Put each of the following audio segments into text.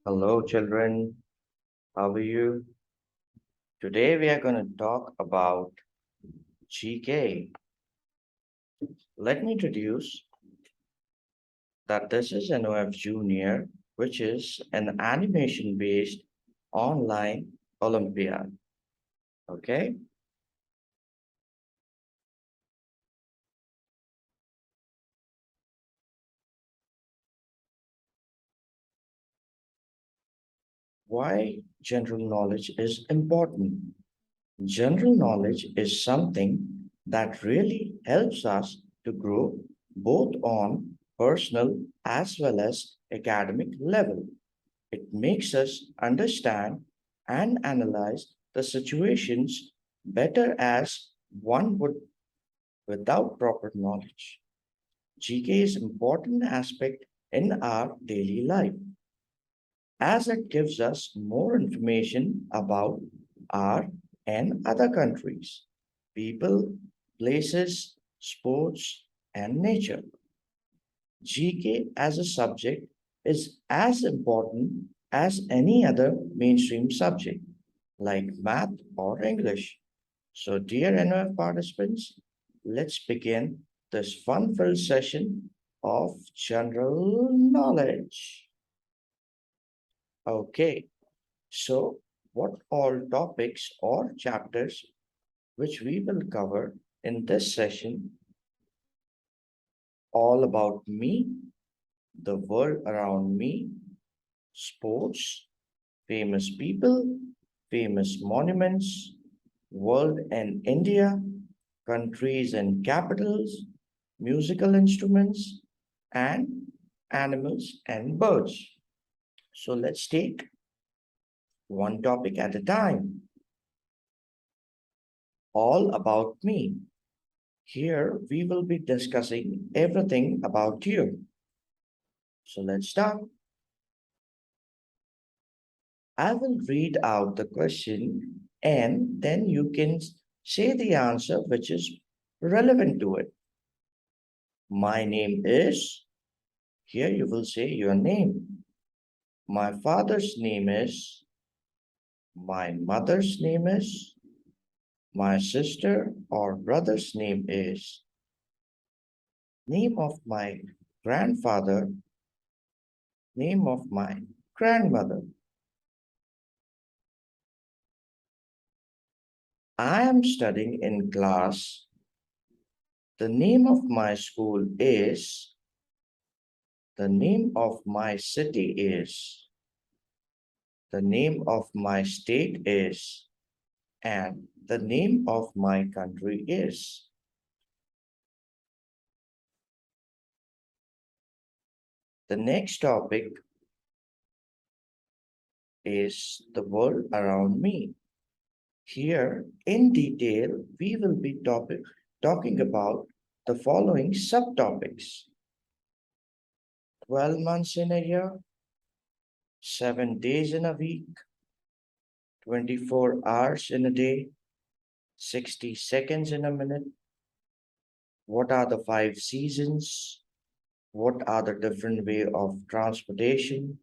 Hello, children. How are you? Today we are going to talk about GK. Let me introduce that this is NOF Junior, which is an animation-based online Olympiad. Okay? Why general knowledge is important? General knowledge is something that really helps us to grow both on personal as well as academic level. It makes us understand and analyze the situations better as one would without proper knowledge. GK is an important aspect in our daily life as it gives us more information about our and other countries, people, places, sports, and nature. GK as a subject is as important as any other mainstream subject like math or English. So, dear NOF participants, let's begin this fun filled session of general knowledge. Okay, so what all topics or chapters which we will cover in this session all about me, the world around me, sports, famous people, famous monuments, world and India, countries and capitals, musical instruments, and animals and birds. So let's take one topic at a time. All about me. Here we will be discussing everything about you. So let's start. I will read out the question and then you can say the answer which is relevant to it. My name is, here you will say your name. My father's name is, my mother's name is, my sister or brother's name is, name of my grandfather, name of my grandmother. I am studying in class. The name of my school is, the name of my city is, the name of my state is, and the name of my country is. The next topic is the world around me. Here, in detail, we will be talking about the following subtopics: 12 months in a year, 7 days in a week, 24 hours in a day, 60 seconds in a minute. What are the 5 seasons? What are the different way of transportation?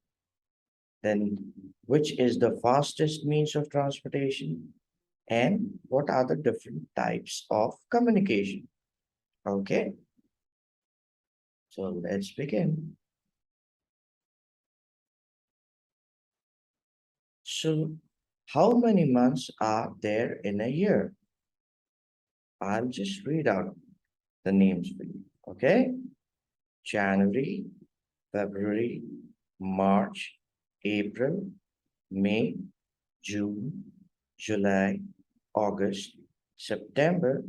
Then which is the fastest means of transportation? And what are the different types of communication? Okay, so let's begin. So how many months are there in a year? I'll just read out the names for you. Okay, January, February, March, April, May, June, July, August, September,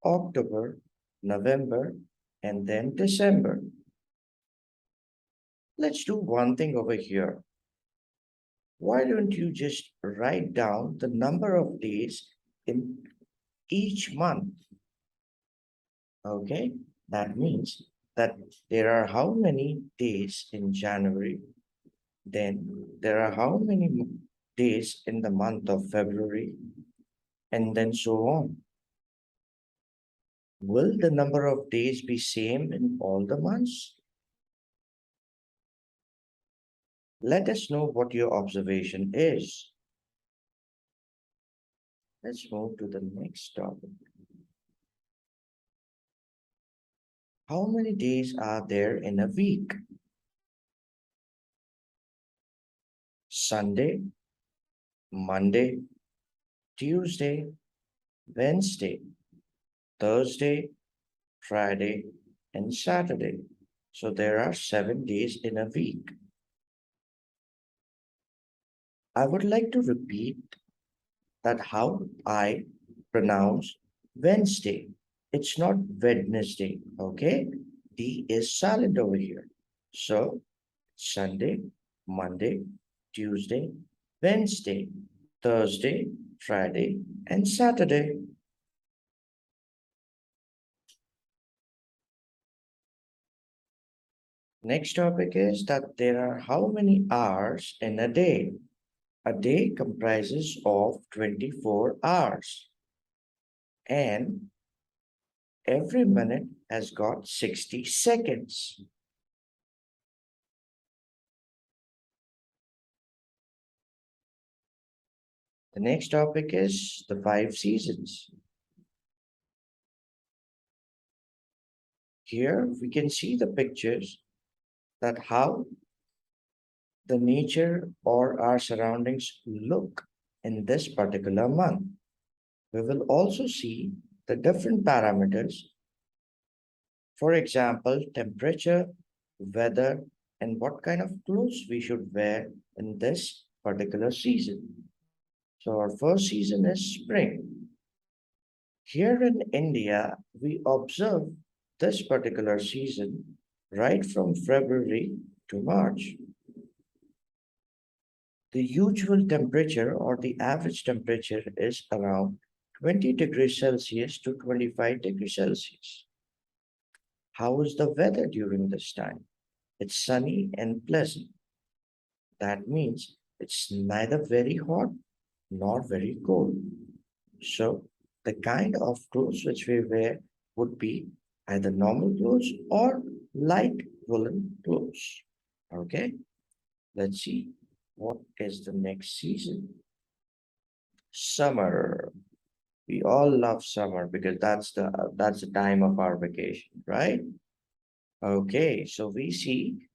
October, November, and then December. Let's do one thing over here. Why don't you just write down the number of days in each month? Okay, that means that there are how many days in January, then there are how many days in the month of February, and then so on. Will the number of days be same in all the months? Let us know what your observation is. Let's move to the next topic. How many days are there in a week? Sunday, Monday, Tuesday, Wednesday, Thursday, Friday, and Saturday. So there are 7 days in a week. I would like to repeat that how I pronounce Wednesday. It's not Wednesday, okay? D is silent over here. So Sunday, Monday, Tuesday, Wednesday, Thursday, Friday, and Saturday. Next topic is that there are how many hours in a day? A day comprises of 24 hours and every minute has got 60 seconds. The next topic is the 5 seasons. Here we can see the pictures that how the nature or our surroundings look in this particular month. We will also see the different parameters, for example, temperature, weather, and what kind of clothes we should wear in this particular season. So our first season is spring. Here in India, we observe this particular season right from February to March. The usual temperature or the average temperature is around 20 degrees Celsius to 25 degrees Celsius. How is the weather during this time? It's sunny and pleasant. That means it's neither very hot nor very cold. So the kind of clothes which we wear would be either normal clothes or light woolen clothes. Okay, let's see what is the next season. Summer. We all love summer because that's the time of our vacation, right? Okay, so we see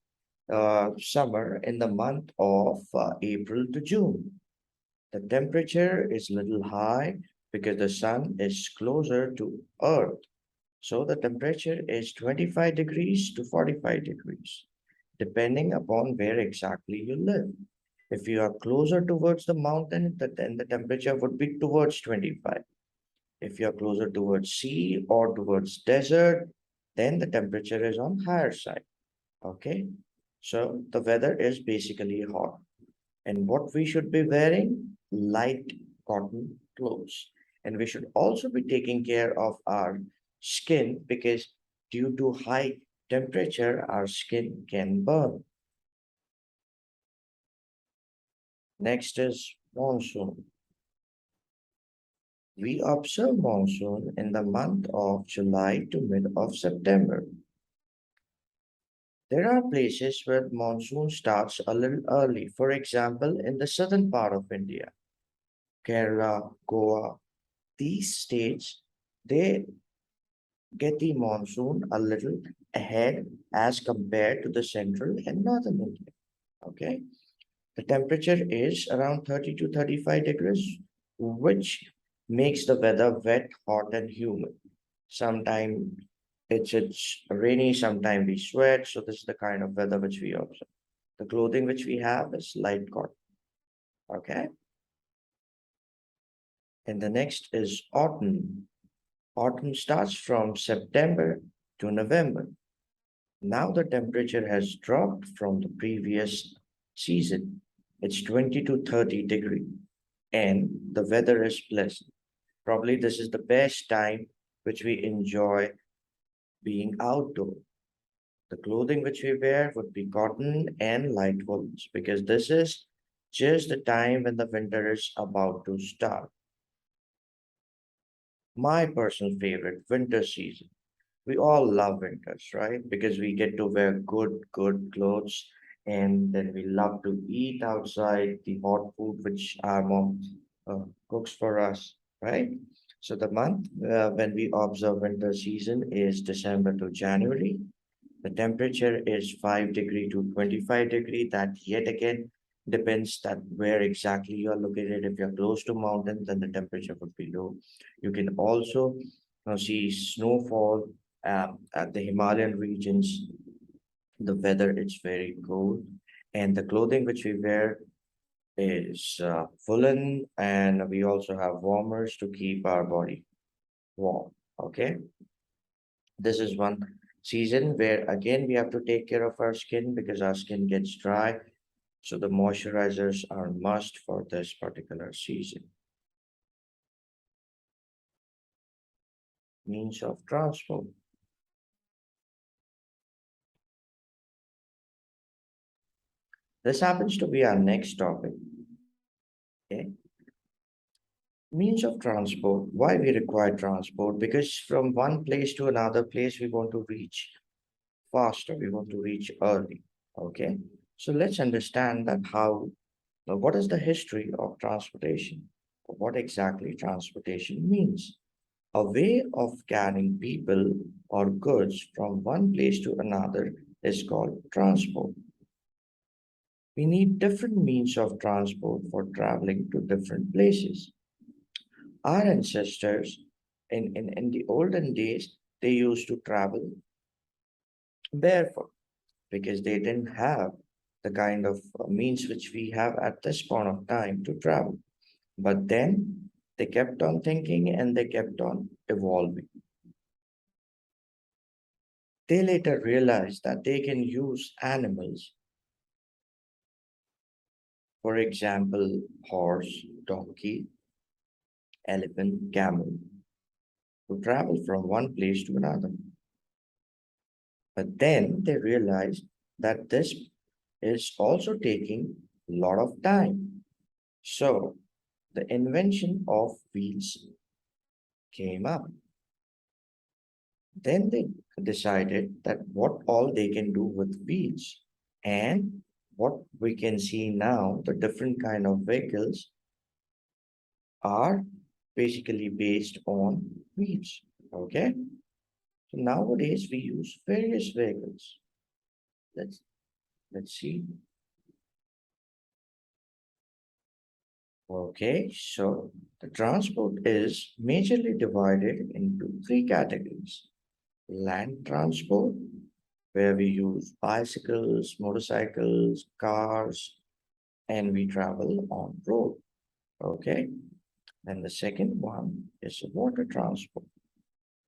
summer in the month of April to June. The temperature is little high because the sun is closer to Earth. So the temperature is 25 degrees to 45 degrees, depending upon where exactly you live. If you are closer towards the mountain, then the temperature would be towards 25. If you are closer towards sea or towards desert, then the temperature is on higher side. Okay. So the weather is basically hot. And what we should be wearing? Light cotton clothes. And we should also be taking care of our skin because due to high temperature, our skin can burn. Next is monsoon. We observe monsoon in the month of July to mid of September. There are places where monsoon starts a little early. For example, in the southern part of India, Kerala, Goa, these states, they get the monsoon a little ahead as compared to the central and northern India. Okay. The temperature is around 30 to 35 degrees, which makes the weather wet, hot, and humid. Sometimes it's rainy, sometimes we sweat. So this is the kind of weather which we observe. The clothing which we have is light cotton. Okay. And the next is autumn. Autumn starts from September to November. Now the temperature has dropped from the previous season. It's 20 to 30 degree and the weather is pleasant. Probably this is the best time which we enjoy being outdoor. The clothing which we wear would be cotton and light wools because this is just the time when the winter is about to start. My personal favorite, winter season. We all love winters, right? Because we get to wear good clothes And then we love to eat outside the hot food which our mom cooks for us, right? So the month when we observe winter season is December to January. The temperature is 5 degree to 25 degree. That yet again depends that where exactly you are located. If you're close to mountains, then the temperature would be low. You can also see snowfall at the Himalayan regions. The weather is very cold, and the clothing which we wear is woolen, and we also have warmers to keep our body warm. Okay, this is one season where again we have to take care of our skin because our skin gets dry. So the moisturizers are must for this particular season. Means of transport. This happens to be our next topic. Okay. Means of transport. Why we require transport? Because from one place to another place we want to reach faster. We want to reach early. Okay. So let's understand that how. Now, what is the history of transportation? What exactly transportation means? A way of carrying people or goods from one place to another is called transport. We need different means of transport for traveling to different places. Our ancestors in the olden days, they used to travel barefoot because they didn't have the kind of means which we have at this point of time to travel. But then they kept on thinking and they kept on evolving. They later realized that they can use animals, for example, horse, donkey, elephant, camel, to travel from one place to another. But then they realized that this is also taking a lot of time. So the invention of wheels came up. Then they decided that what all they can do with wheels. And what we can see now, the different kind of vehicles are basically based on wheels. Okay. So nowadays we use various vehicles. Let's let's see. Okay, so the transport is majorly divided into three categories. Land transport, where we use bicycles, motorcycles, cars, and we travel on road. Okay. And the second one is water transport.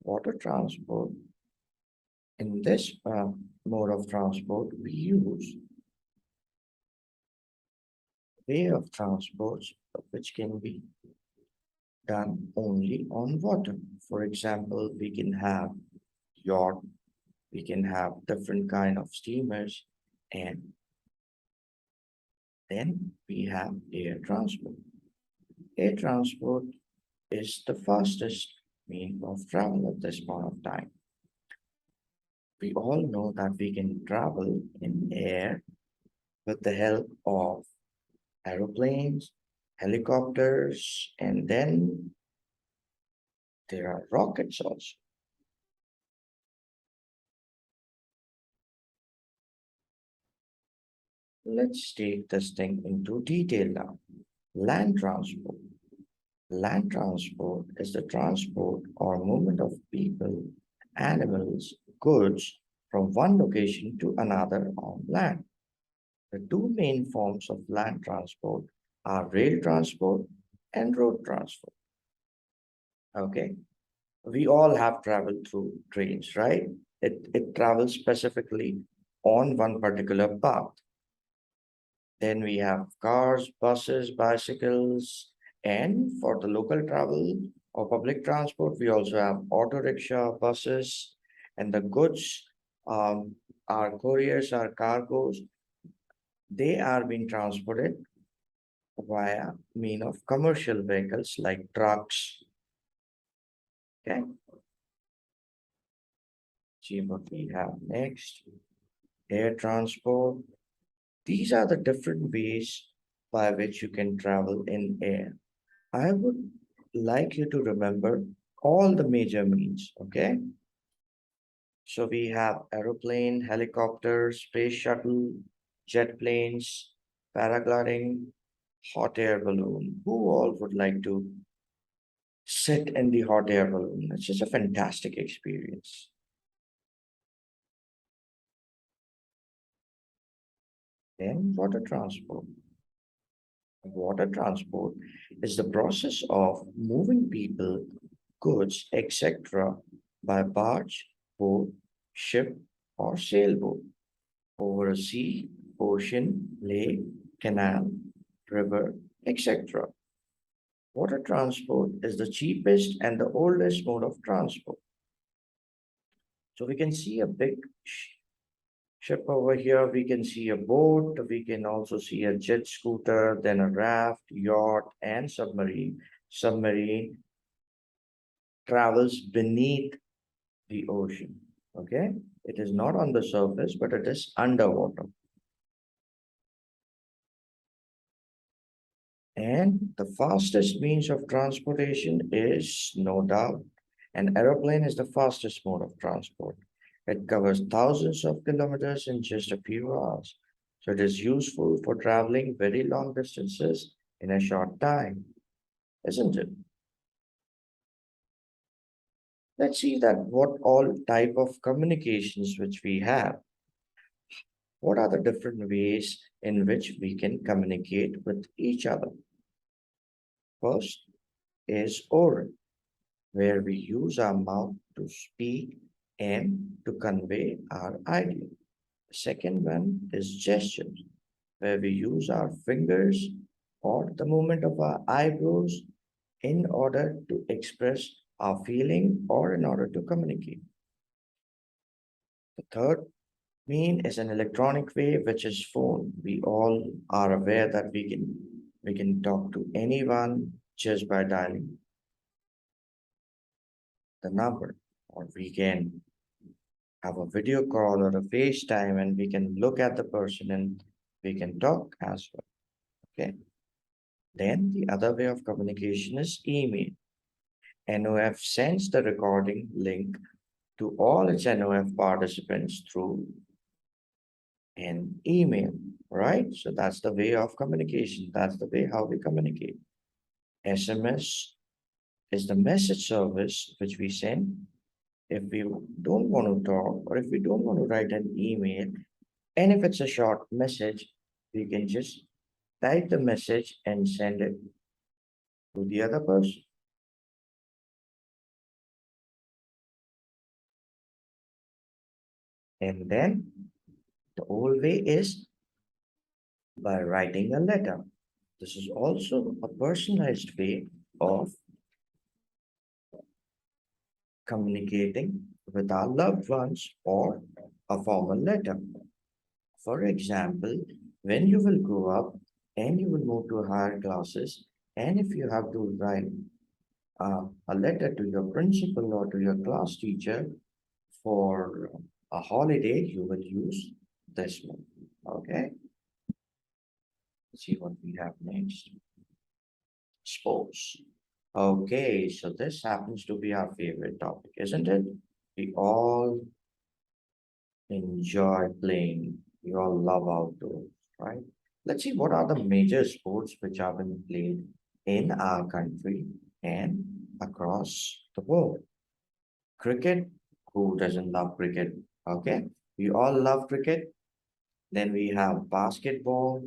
Water transport, in this mode of transport, we use way of transport which can be done only on water. For example, we can have yacht, we can have different kind of steamers, and then we have air transport. Air transport is the fastest mean of travel at this point of time. We all know that we can travel in air with the help of aeroplanes, helicopters, and then there are rockets also. Let's take this thing into detail now. Land transport. Land transport is the transport or movement of people, animals, goods from one location to another on land. The two main forms of land transport are rail transport and road transport. Okay. We all have traveled through trains, right? It travels specifically on one particular path. Then we have cars, buses, bicycles, and for the local travel or public transport, we also have auto rickshaw, buses, and the goods, our couriers, our cargoes, they are being transported via mean of commercial vehicles like trucks. Okay, see what we have next. Air transport. These are the different ways by which you can travel in air. I would like you to remember all the major means, okay? So we have aeroplane, helicopter, space shuttle, jet planes, paragliding, hot air balloon. Who all would like to sit in the hot air balloon? It's just a fantastic experience. Then water transport. Water transport is the process of moving people, goods, etc. by barge, boat, ship, or sailboat over a sea, ocean, lake, canal, river, etc. Water transport is the cheapest and the oldest mode of transport. So we can see a big ship over here. We can see a boat. We can also see a jet scooter, then a raft, yacht, and submarine. Submarine travels beneath the ocean. Okay, it is not on the surface, but it is underwater. And the fastest means of transportation is no doubt an aeroplane is the fastest mode of transport. It covers thousands of kilometers in just a few hours. So it is useful for traveling very long distances in a short time, isn't it? Let's see that what all type of communications which we have. What are the different ways in which we can communicate with each other? First is oral, where we use our mouth to speak and to convey our idea. The second one is gestures, where we use our fingers or the movement of our eyebrows in order to express our feeling or in order to communicate. The third mean is an electronic way, which is phone. We all are aware that we can talk to anyone just by dialing the number, or we can have a video call or a FaceTime and we can look at the person and we can talk as well. Okay. Then the other way of communication is email. NOF sends the recording link to all its NOF participants through an email, right? So that's the way of communication. That's the way how we communicate. SMS is the message service which we send if we don't want to talk or if we don't want to write an email. And if it's a short message, we can just type the message and send it to the other person. And then the old way is by writing a letter. This is also a personalized way of communicating with our loved ones or a formal letter. For example, when you will grow up and you will move to higher classes, and if you have to write a letter to your principal or to your class teacher for a holiday, you will use this one. Okay, let's see what we have next. Sports. Okay, so this happens to be our favorite topic, isn't it? We all enjoy playing. We all love outdoors, right? Let's see what are the major sports which have been played in our country and across the world. Cricket, who doesn't love cricket? Okay, we all love cricket. Then we have basketball,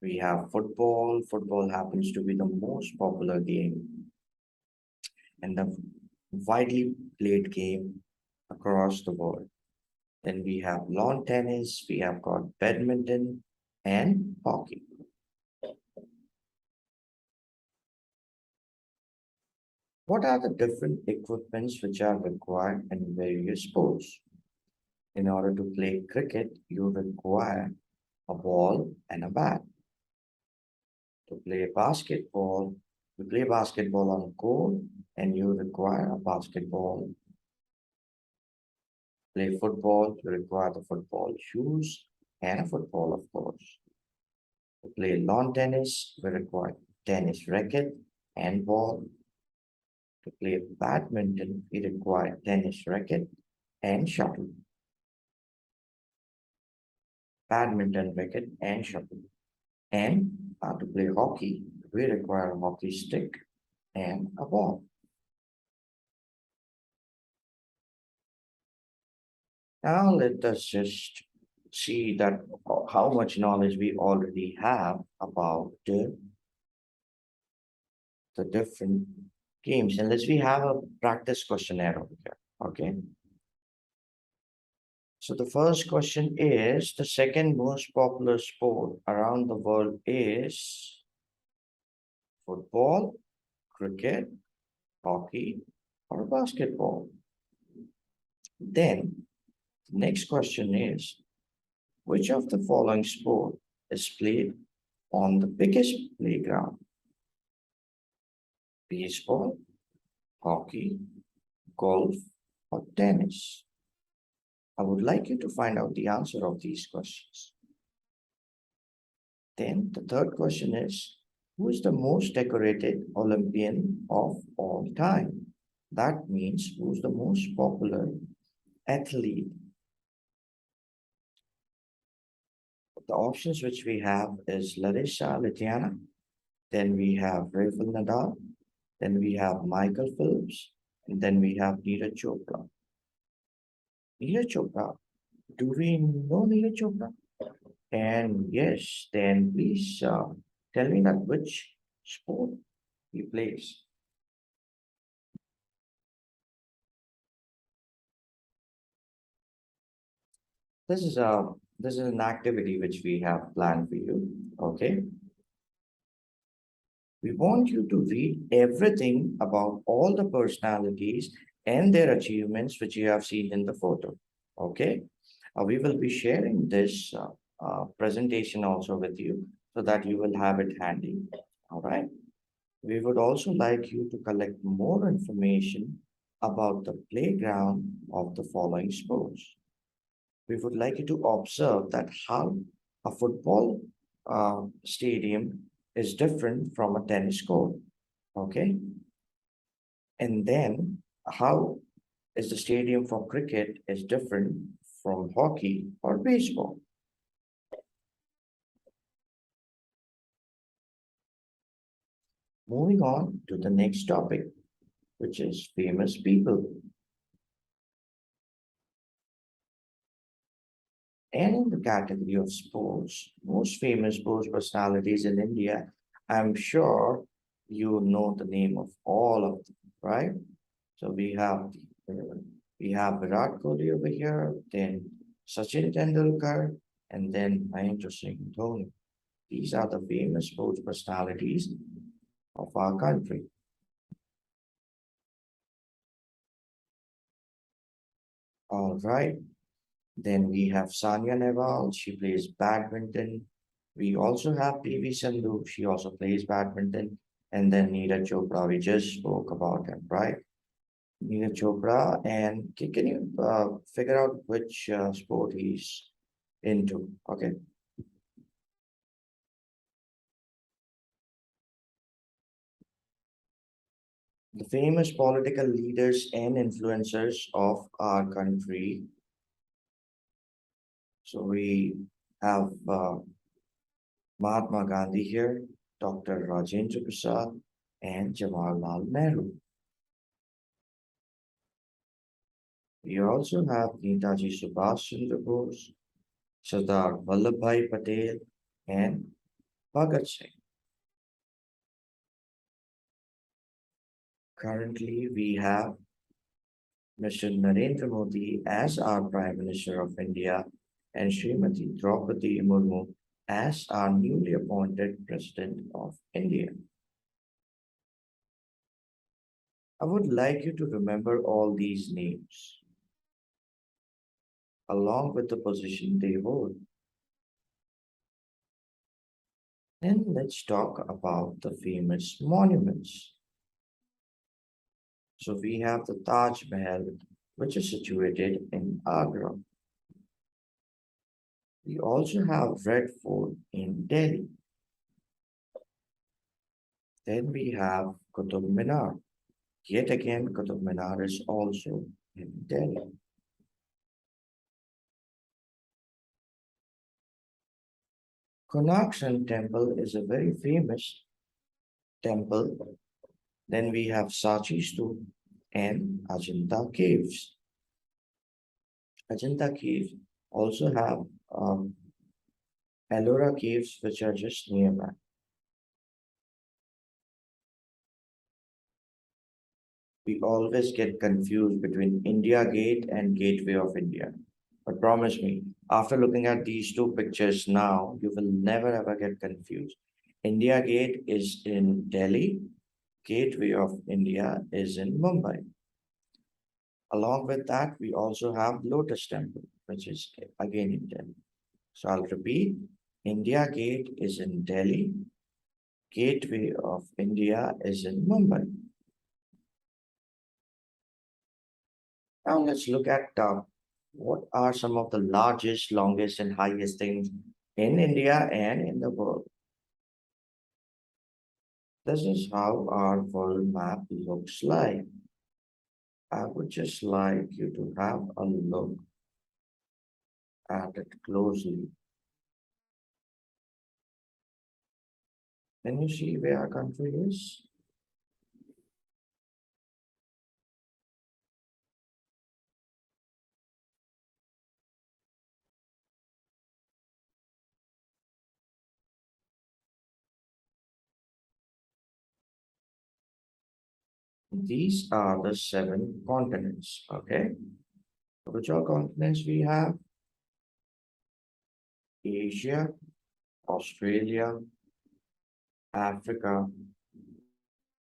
we have football. Football happens to be the most popular game and the widely played game across the world. Then we have lawn tennis, we have got badminton and hockey. What are the different equipments which are required in various sports? In order to play cricket, you require a ball and a bat. To play basketball on court, and you require a basketball. Play football, you require the football shoes and a football, of course. To play lawn tennis, we require tennis racket and ball. To play badminton, we require tennis racket and shuttle. Badminton racket and shuttle. And to play hockey, we require a hockey stick and a ball. Now let us just see that how much knowledge we already have about the different games. And let's we have a practice questionnaire over here. Okay. So the first question is the second most popular sport around the world is football, cricket, hockey, or basketball. Then the next question is which of the following sport is played on the biggest playground? Baseball, hockey, golf, or tennis? I would like you to find out the answer of these questions. Then the third question is, who is the most decorated Olympian of all time? That means who's the most popular athlete. The options which we have is Larissa Litiana, then we have Rafael Nadal, then we have Michael Phelps, and then we have Neeraj Chopra. Neeraj Chopra, do we know Neeraj Chopra? And yes, then please tell me that which sport he plays. This is a this is an activity which we have planned for you. Okay. We want you to read everything about all the personalities and their achievements which you have seen in the photo. Okay. We will be sharing this presentation also with you so that you will have it handy. All right. We would also like you to collect more information about the playground of the following sports. We would like you to observe that how a football stadium is different from a tennis court. Okay. And then how is the stadium for cricket is different from hockey or baseball. Moving on to the next topic, which is famous people. And in the category of sports, most famous sports personalities in India, I'm sure you know the name of all of them, right? So we have Virat Kohli over here, then Sachin Tendulkar, and then Mahendra Singh Dhoni. These are the famous sports personalities of our country. All right. Then we have Sania Nehwal. She plays badminton. We also have PV Sandhu. She also plays badminton. And then Neeraj Chopra. We just spoke about him, right? Neeraj Chopra. And can you figure out which sport he's into? Okay. The famous political leaders and influencers of our country. So we have Mahatma Gandhi here, Dr. Rajendra Prasad, and Jawaharlal Nehru. We also have Netaji Subhash Chandra Bose, Sardar Vallabhbhai Patel, and Bhagat Singh. Currently, we have Mr. Narendra Modi as our Prime Minister of India and Srimati Draupadi Murmu as our newly appointed President of India. I would like you to remember all these names along with the position they hold. Then let's talk about the famous monuments. So we have the Taj Mahal, which is situated in Agra. We also have Red Fort in Delhi. Then we have Qutub Minar. Yet again, Qutub Minar is also in Delhi. Konark Sun Temple is a very famous temple. Then we have Sachi Stup and Ajanta Caves. Ajanta Caves also have Ellora Caves, which are just nearby. We always get confused between India Gate and Gateway of India. But promise me, after looking at these two pictures now, you will never ever get confused. India Gate is in Delhi, Gateway of India is in Mumbai. Along with that, we also have Lotus Temple, which is again in Delhi. So I'll repeat, India Gate is in Delhi, Gateway of India is in Mumbai. Now let's look at what are some of the largest, longest, and highest things in India and in the world. This is how our world map looks like. I would just like you to have a look at it closely. Can you see where our country is? These are the seven continents, okay? Which are continents we have? Asia, Australia, Africa,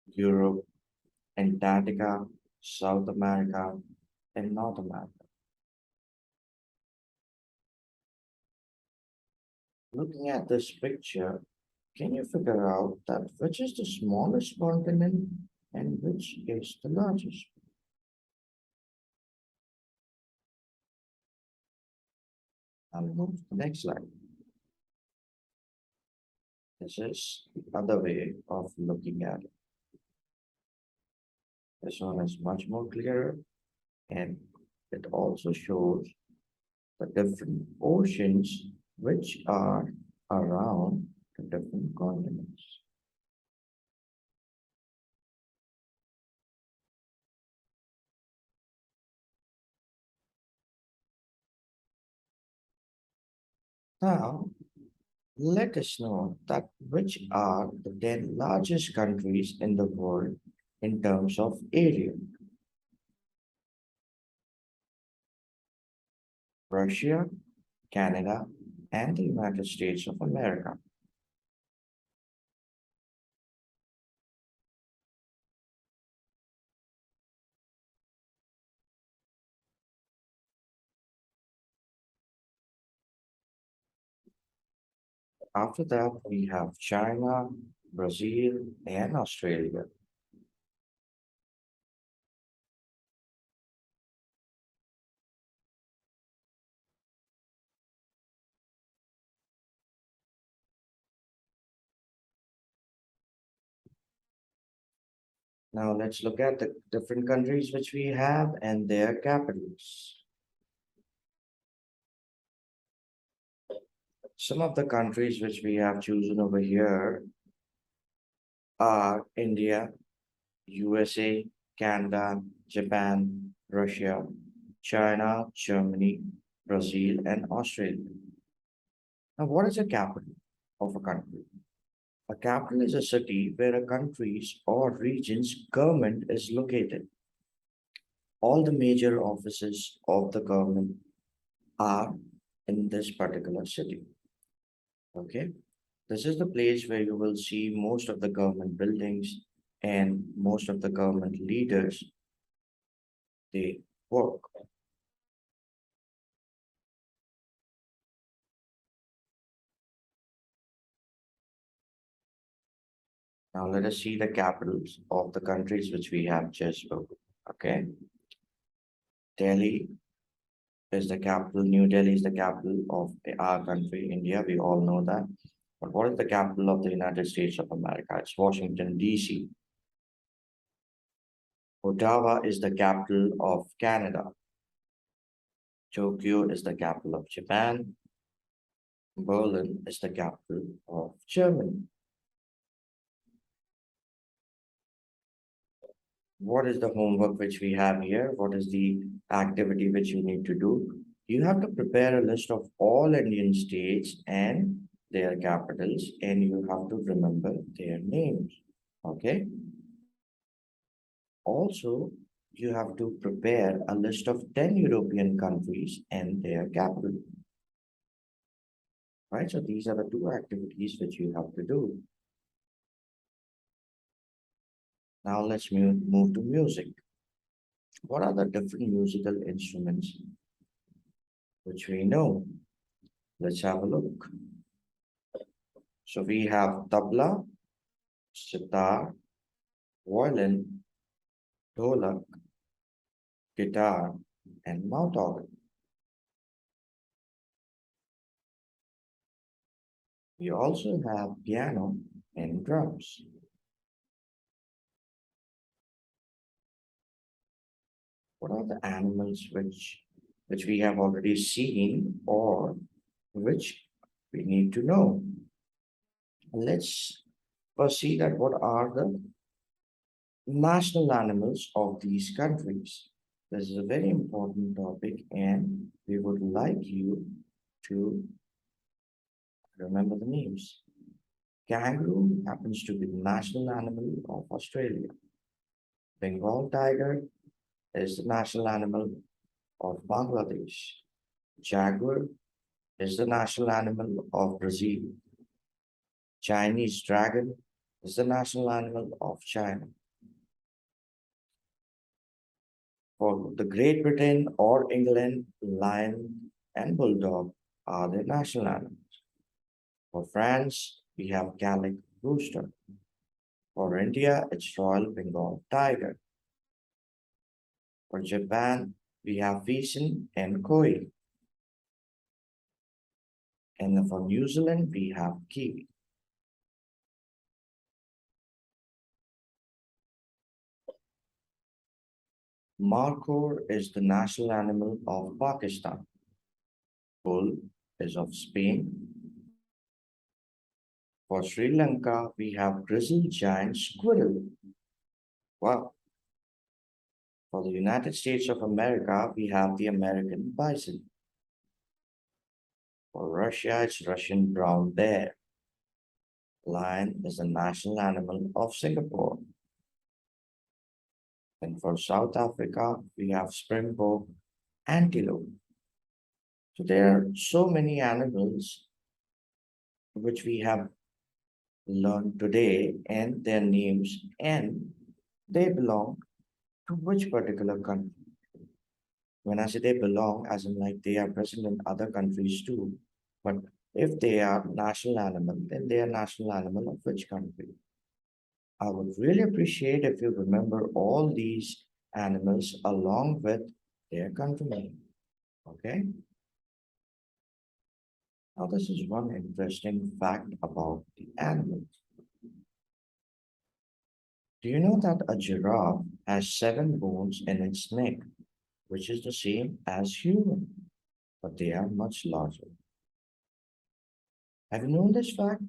Europe, Antarctica, South America, and North America. Looking at this picture, can you figure out that which is the smallest continent and which is the largest? I'll move to the next slide. This is the other way of looking at it. This one is much more clearer and it also shows the different oceans which are around the different continents. Now, let us know that which are the 10 largest countries in the world in terms of area. Russia, Canada, and the United States of America. After that, we have China, Brazil, and Australia. Now let's look at the different countries which we have and their capitals. Some of the countries which we have chosen over here are India, USA, Canada, Japan, Russia, China, Germany, Brazil, and Australia. Now, what is a capital of a country? A capital is a city where a country's or region's government is located. All the major offices of the government are in this particular city. Okay, this is the place where you will see most of the government buildings and most of the government leaders they work. Now let us see the capitals of the countries which we have just spoken. Okay, Delhi is the capital. New Delhi is the capital of our country, India. We all know that. But what is the capital of the United States of America? It's Washington, D.C. Ottawa is the capital of Canada. Tokyo is the capital of Japan. Berlin is the capital of Germany. What is the homework which we have here? What is the activity which you need to do? You have to prepare a list of all Indian states and their capitals, and you have to remember their names. Okay. Also, you have to prepare a list of 10 European countries and their capital. Right. So these are the two activities which you have to do. Now let's move to music. What are the different musical instruments which we know? Let's have a look. So we have tabla, sitar, violin, dholak, guitar, and mouth organ. We also have piano and drums. What are the animals which we have already seen or which we need to know? Let's first see that what are the national animals of these countries. This is a very important topic, and we would like you to remember the names. Kangaroo happens to be the national animal of Australia. Bengal tiger is the national animal of Bangladesh. Jaguar is the national animal of Brazil. Chinese dragon is the national animal of China. For the Great Britain or England, lion and bulldog are the national animals. For France, we have Gallic rooster. For India, it's Royal Bengal tiger. For Japan, we have bison and koi. And for New Zealand, we have kiwi. Markhor is the national animal of Pakistan. Bull is of Spain. For Sri Lanka, we have grizzled giant squirrel. Wow. For the United States of America, we have the American bison. For Russia, it's Russian brown bear. Lion is the national animal of Singapore. And for South Africa, we have springbok, antelope. So there are so many animals which we have learned today and their names, and they belong to which particular country. When I say they belong, as in like they are present in other countries too, but if they are national animal, then they are national animal of which country? I would really appreciate if you remember all these animals along with their countrymen. Okay? Now, this is one interesting fact about the animals. Do you know that a giraffe has 7 bones in its neck, which is the same as human, but they are much larger? Have you known this fact?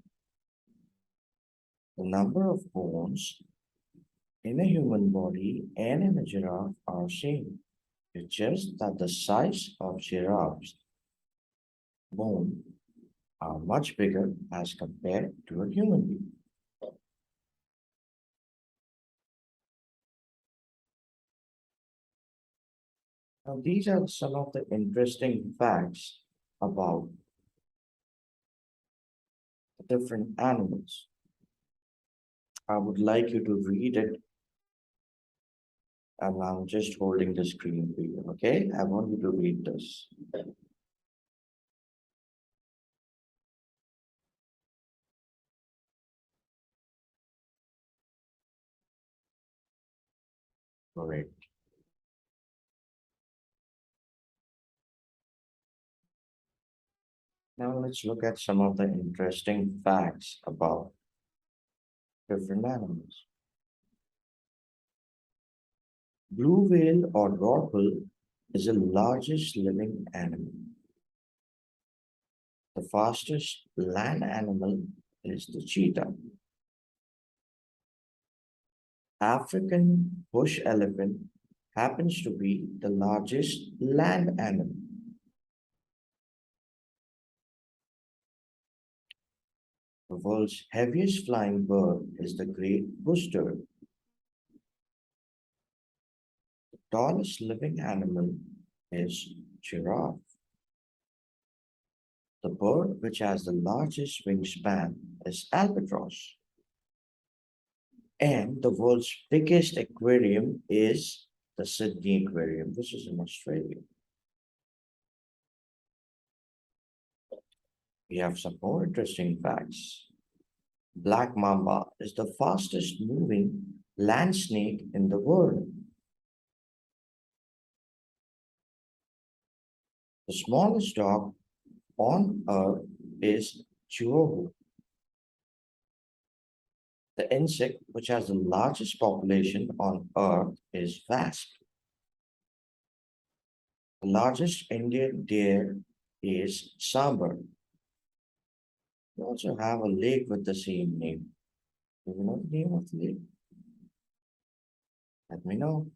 The number of bones in a human body and in a giraffe are same. It's just that the size of giraffe's bone are much bigger as compared to a human being. Now, these are some of the interesting facts about the different animals. I would like you to read it, and I'm just holding the screen for you. Okay, I want you to read this. Correct. Now let's look at some of the interesting facts about different animals. Blue whale or rorqual is the largest living animal. The fastest land animal is the cheetah. African bush elephant happens to be the largest land animal. The world's heaviest flying bird is the great rooster. The tallest living animal is giraffe. The bird which has the largest wingspan is albatross. And the world's biggest aquarium is the Sydney Aquarium, which is in Australia. We have some more interesting facts. Black mamba is the fastest moving land snake in the world. The smallest dog on earth is Chihuahua. The insect which has the largest population on earth is wasp. The largest Indian deer is sambar. We also have a lake with the same name. Do you know the name of the lake? Let me know.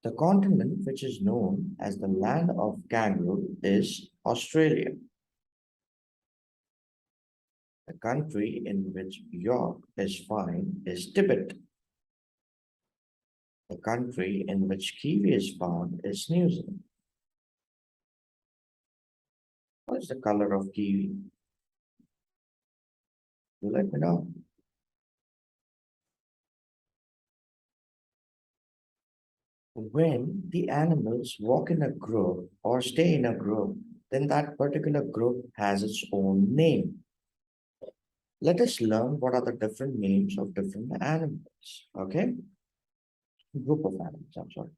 The continent which is known as the land of kangaroo is Australia. The country in which York is found is Tibet. The country in which kiwi is found is New Zealand. What is the color of kiwi? Let me know. When the animals walk in a group or stay in a group, then that particular group has its own name. Let us learn what are the different names of different animals. Okay? Group of animals, I'm sorry.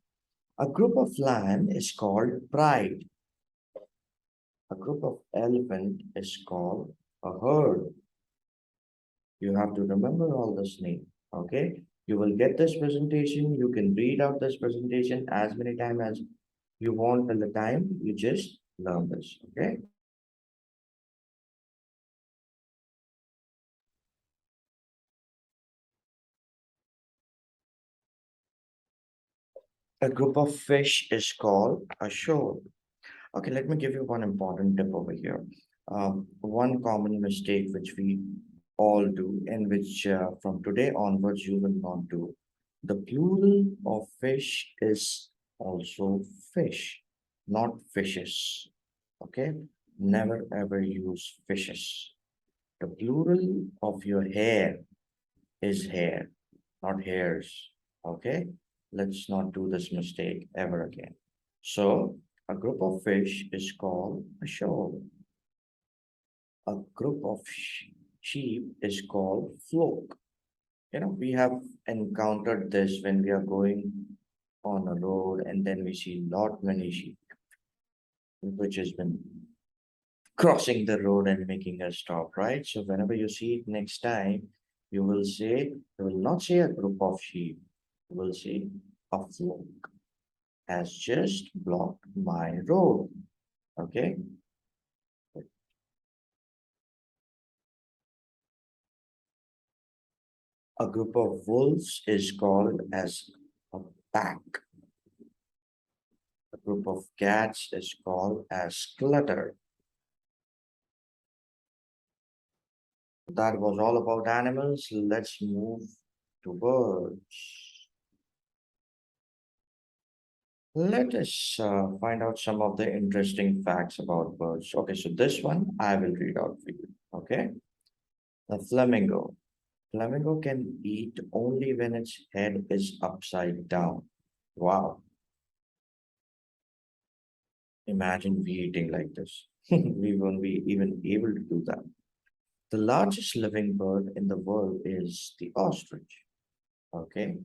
A group of lion is called pride. A group of elephant is called a herd. You have to remember all this name. Okay? You will get this presentation. You can read out this presentation as many times as you want till the time you just learn this. Okay? A group of fish is called a shoal. Okay, let me give you one important tip over here. One common mistake which we all do, and which from today onwards you will not do. The plural of fish is also fish, not fishes. Okay, never ever use fishes. The plural of your hair is hair, not hairs. Okay, let's not do this mistake ever again. So, a group of fish is called a shoal. A group of sheep is called flock. We have encountered this when we are going on a road and then we see lot many sheep, which has been crossing the road and making us stop, right? So whenever you see it next time, you will not say a group of sheep, you will say a flock has just blocked my road. Okay. A group of wolves is called as a pack. A group of cats is called as clutter. That was all about animals. Let's move to birds. Let us find out some of the interesting facts about birds. Okay, so this one I will read out for you. Okay, the flamingo. Flamingo can eat only when its head is upside down. Wow, imagine we eating like this. We won't be even able to do that. The largest living bird in the world is the ostrich. Okay,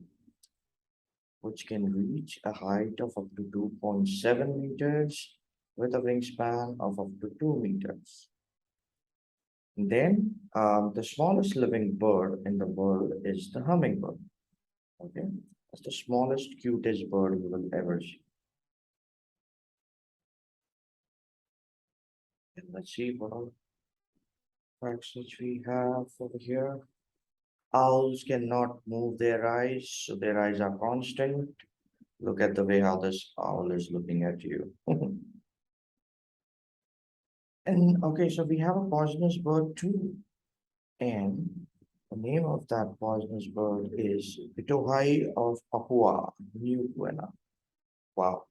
which can reach a height of up to 2.7 meters, with a wingspan of up to 2 meters. Then, the smallest living bird in the world is the hummingbird. Okay, that's the smallest, cutest bird you will ever see. And let's see what other facts which we have over here. Owls cannot move their eyes, so their eyes are constant. Look at the way how this owl is looking at you. And okay, so we have a poisonous bird too. And the name of that poisonous bird is Pitohai of Papua New Guinea. Wow,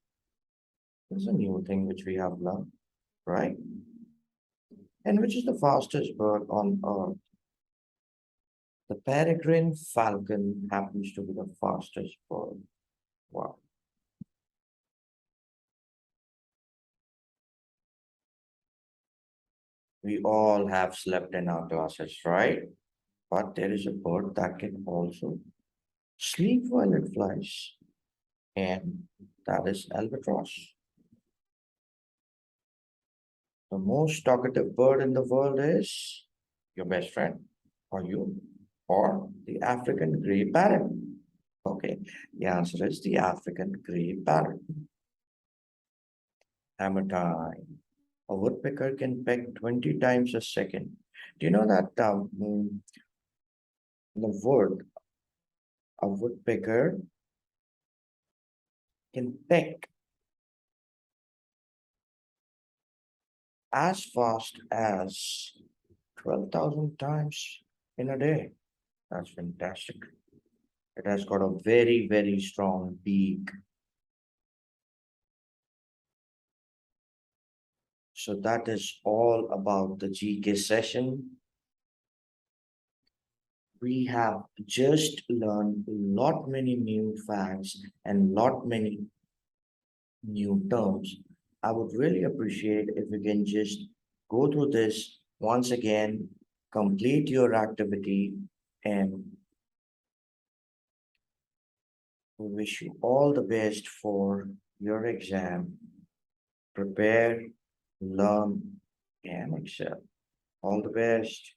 this is a new thing which we have learned, right? And which is the fastest bird on Earth? The peregrine falcon happens to be the fastest bird. Wow. We all have slept in our classes, right? But there is a bird that can also sleep while it flies, and that is albatross. The most talkative bird in the world is your best friend, or you, or the African grey parrot. Okay, the answer is the African grey parrot. Hammer time. A woodpecker can peck 20 times a second. Do you know that the word a woodpecker can peck as fast as 12,000 times in a day? That's fantastic. It has got a very, very strong beak. So that is all about the GK session. We have just learned lot many new facts and lot many new terms. I would really appreciate if you can just go through this once again, complete your activity, and we wish you all the best for your exam. Prepare, learn, and excel. All the best.